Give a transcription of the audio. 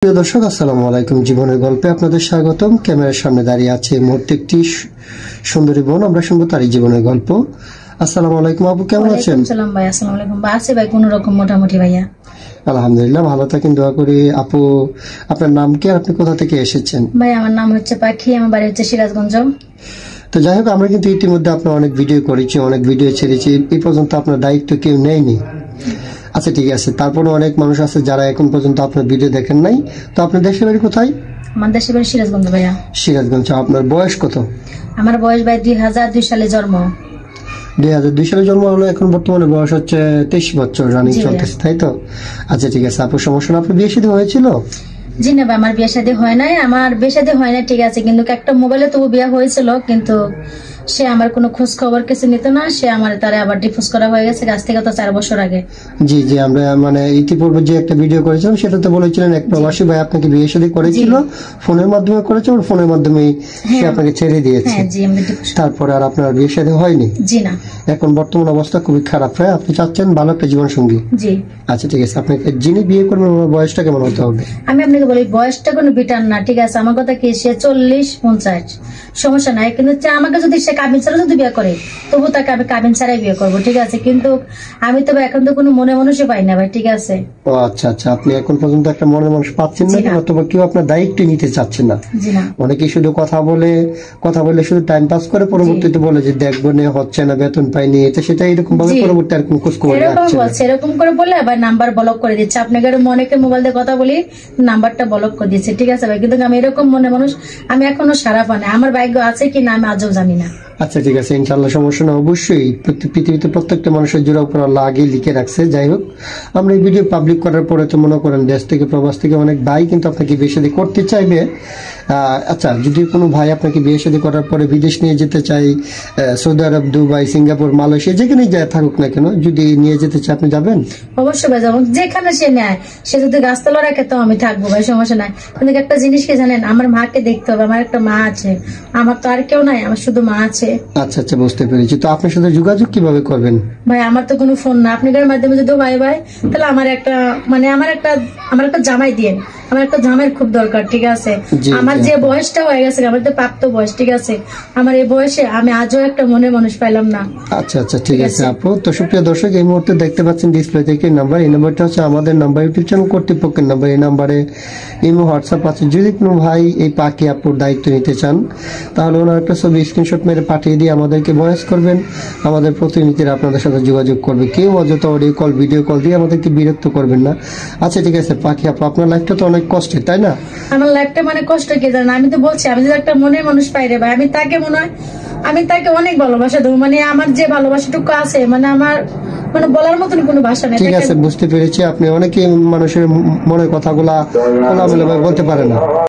প্রিয় দর্শক, আসসালামু আলাইকুম। জীবনের গল্পে আপনাদের স্বাগতম। ক্যামেরার সামনে দাঁড়িয়ে আছে এই মুহূর্তে একটি সুন্দরী বোন। আমরা শুনবো তারই জীবনের গল্প। আসসালামু আলাইকুম আপু, কেমন আছেন? সালাম ভাই। আসসালামু আলাইকুম। আছে ভাই কোন রকম মোটামুটি ভাইয়া। আলহামদুলিল্লাহ, ভালো থাকেন, দোয়া করি। আপু, আপনার নাম কি আর আপনি কোথা থেকে এসেছেন? ভাই আমার নাম হচ্ছে পাখি, আমার বাড়ি হচ্ছে সিরাজগঞ্জ। তো যাই হোক, আমরা কিন্তু ইতিমধ্যে আপনার অনেক ভিডিও করেছি, অনেক ভিডিও ছেড়েছি, এই পর্যন্ত আপনার দায়িত্ব কেউ নেয়নি। আচ্ছা ঠিক আছে, তারপরে অনেক মানুষ আছে যারা এখন পর্যন্ত আপনার ভিডিও দেখেন নাই। তো আপনার দেশের বাড়ি কোথায়? আমার দেশের বাড়ি সিরাজগঞ্জ ভাইয়া। সিরাজগঞ্জ। আপনার বয়স কত? আমার বয়স ভাই 2002 সালে জন্ম। 2002 সালে জন্ম হলো, এখন বর্তমানে বয়স হচ্ছে 23 বছর রানিং চলতেছে, তাই তো? আচ্ছা ঠিক আছে আপু, সমস্যা না। আপনার বিয়ে শাদী হয়েছিল? জি না ভাই, আমার বিয়ে শাদী হয় নাই। আমার বিয়ে শাদী হয় না ঠিক আছে, কিন্তু একটা মোবাইলে তবু বিয়ে হয়েছিল, কিন্তু সে আমার কোনো খোঁজ খবর কিছু নিত না। সে আমার তারে আবার ডিভোর্স করা হয়ে গেছে আজ থেকে তো 4 বছর আগে। জি জি, আমরা মানে ইতিপূর্বে যে একটা ভিডিও করেছিলাম সেটাতে বলেছিলেন এক প্রবাসী ভাই আপনাকে বিয়ে শাদী করেছিল, ফোনের মাধ্যমে করেছে, ওর ফোনের মাধ্যমেই সে আপনাকে ছেড়ে দিয়েছে। হ্যাঁ জি, আমি ডিভোর্স। তারপরে আর আপনার বিয়ে শাদী হয়নি? জি না। এখন বর্তমান অবস্থা খুবই খারাপ, হয় আপনি চাচ্ছেন ভালো একটা জীবন সঙ্গী? জি। আচ্ছা ঠিক আছে, আপনাকে যিনি বিয়ে করবেন ওনার বয়সটা কেমন হতে হবে? আমি আপনাকে বলি বয়সটা কোনো বিটার না, ঠিক আছে? আমার কথা কি, সে 40-50 সমস্যা নাই, কিন্তু আমাকে যদি সে কাবিন ছাড়া যদি বিয়ে করে তবু তাকে আমি কাবিন ছাড়াই বিয়ে করবো, ঠিক আছে? কিন্তু আমি তো এখন তো কোনো মনে মানুষই পাই না ভাই, ঠিক আছে? ও আচ্ছা আচ্ছা, আপনি এখন পর্যন্ত একটা মনের মানুষ পাচ্ছেন না, অথবা কেউ আপনার দায়িত্ব নিতে চাচ্ছেন না? জি না। অনেকেই শুধু কথা বলে শুধু টাইম পাস করে, পরবর্তীতে বলে যে দেখবো না, হচ্ছে না, বেতন পাইনি, এটা সেটা, এরকম ভাবে পরবর্তী আর কোন খোঁজ খবর রাখছে না। এরকম করে বলে আবার নাম্বার ব্লক করে দিচ্ছে। আপনাকে অনেকে মোবাইল দিয়ে কথা বলি, নাম্বারটা ব্লক করে দিচ্ছে, ঠিক আছে ভাই? কিন্তু আমি এরকম মনে মানুষ আমি এখনো সারা পাই না। আমার ভাগ্য আছে কি না আমি আজও জানি না। আচ্ছা ঠিক আছে, ইনশাল্লাহ সমস্যা না। অবশ্যই পৃথিবীতে প্রত্যেকটা মানুষের জোড়া উপর আল্লাহ আগে লিখে রাখছে। যাই হোক, আমরা এই ভিডিও পাবলিক করার পরে তো মনে করেন দেশ থেকে প্রবাস থেকে অনেক ভাই কিন্তু আপনাকে বিয়ে শাদী করতে চাইবে। আচ্ছা, যদি কোনো ভাই আপনাকে বিয়ে শাদী করার পরে বিদেশ নিয়ে যেতে চাই, সৌদি আরব, দুবাই, সিঙ্গাপুর, মালয়েশিয়া, যেখানেই যায় থাকুক না কেন, যদি নিয়ে যেতে চাই আপনি যাবেন? অবশ্যই ভাই যাবো, যেখানে সে নেয়। সে যদি গাছতলা রাখে তো আমি থাকবো ভাই, সমস্যা নাই। কিন্তু একটা জিনিস কি জানেন, আমার মাকে দেখতে হবে। আমার একটা মা আছে, আমার তো আর কেউ নাই, আমার শুধু মা আছে। আচ্ছা আচ্ছা, বুঝতে পেরেছি। তো আপনার সাথে যোগাযোগ কিভাবে করবেন? ভাই আমার তো কোনো ফোন না, আপনাদের মাধ্যমে যদি ভাই তাহলে আমার একটা জামাই দিয়েন। আমার একটা জামাইয়ের খুব দরকার, ঠিক আছে? আমার যে বয়সটা হয়ে গেছে, আমার তো প্রাপ্ত বয়স, ঠিক আছে? আমার এই বয়সে আমি আজও একটা মনের মানুষ পাইলাম না। আচ্ছা আচ্ছা ঠিক আছে আপু। তো সুপ্রিয় দর্শক, এই মুহূর্তে দেখতে পাচ্ছেন ডিসপ্লে থেকে নাম্বার, এই নাম্বারটা হচ্ছে আমাদের নাম্বার, ইউটিউব চ্যানেল কর্তৃপক্ষের নাম্বার। এই নাম্বারে ইমো, হোয়াটসঅ্যাপ আছে। যদি কোনো ভাই এই পাখি আপুর দায়িত্ব নিতে চান, তাহলে ওনার একটা ছবি স্ক্রিনশট মেরে পাঠিয়ে দিয়ে আমাদেরকে ভয়েস করবেন। আমাদের প্রতিনিধিরা আপনাদের সাথে যোগাযোগ করবে। কেউ অযথা অডিও কল, ভিডিও কল দিয়ে আমাদেরকে বিরক্ত করবেন না। আচ্ছা ঠিক আছে পাখি আপু, আপনার লাইফটা তো অনেক কষ্টের, তাই না? আমার লাইফটা মানে কষ্ট কি জানেন, আমি তো বলছি, আমি যদি একটা মনের মানুষ পাই রে ভাই, আমি তাকে মনে হয় আমি তাকে অনেক ভালোবাসা দেবো। মানে আমার যে ভালোবাসাটুকু আছে, মানে আমার বলার মতন কোনো ভাষা নেই। ঠিক আছে, বুঝতে পেরেছি। আপনি অনেকে মানুষের মনের কথাগুলা খোলামেলা বলতে পারেন না।